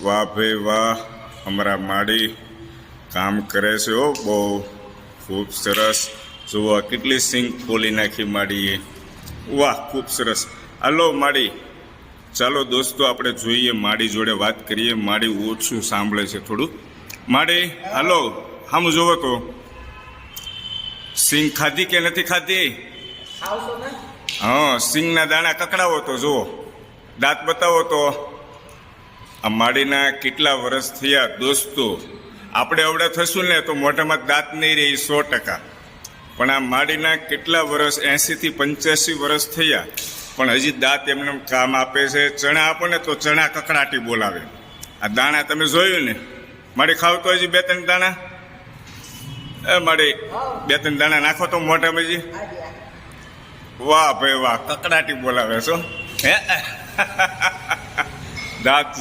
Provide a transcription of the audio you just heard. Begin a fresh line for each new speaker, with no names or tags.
વાહ ભાઈ વાહ, અમારા માડી કામ કરે છે હો, બહુ ખૂબ સરસ. જુઓ કેટલી સિંગ ખોલી નાખી માડીએ, વાહ ખૂબ સરસ. હાલો માડી, ચાલો દોસ્તો આપણે જોઈએ, માડી જોડે વાત કરીએ. માડી ઓછું સાંભળે છે થોડું. માડી હાલો, આમ જોવો તો સિંગ ખાધી કે નથી ખાધી? હા, સિંગના દાણા કકડાવો તો જુઓ, દાંત બતાવો તો. આ માડીના કેટલા વર્ષ થયા દોસ્તો? આપણે અવડે થશું ને તો મોઢામાં દાંત નહીં રહે 100%. પણ આ માડીના કેટલા વર્ષ, 80 થી 85 વર્ષ થયા, પણ હજી દાંત એમને કામ આપે છે. ચણા આપો ને તો ચણા કકડાટી બોલાવે. આ દાણા તમે જોયું ને? માડી ખાવ તો હજી 2-3 દાણા. એ માડી 2-3 દાણા નાખો તો મોઢામાં હજી. વાહ ભાઈ વાહ, કકડાટી બોલાવે છો હે. દાંત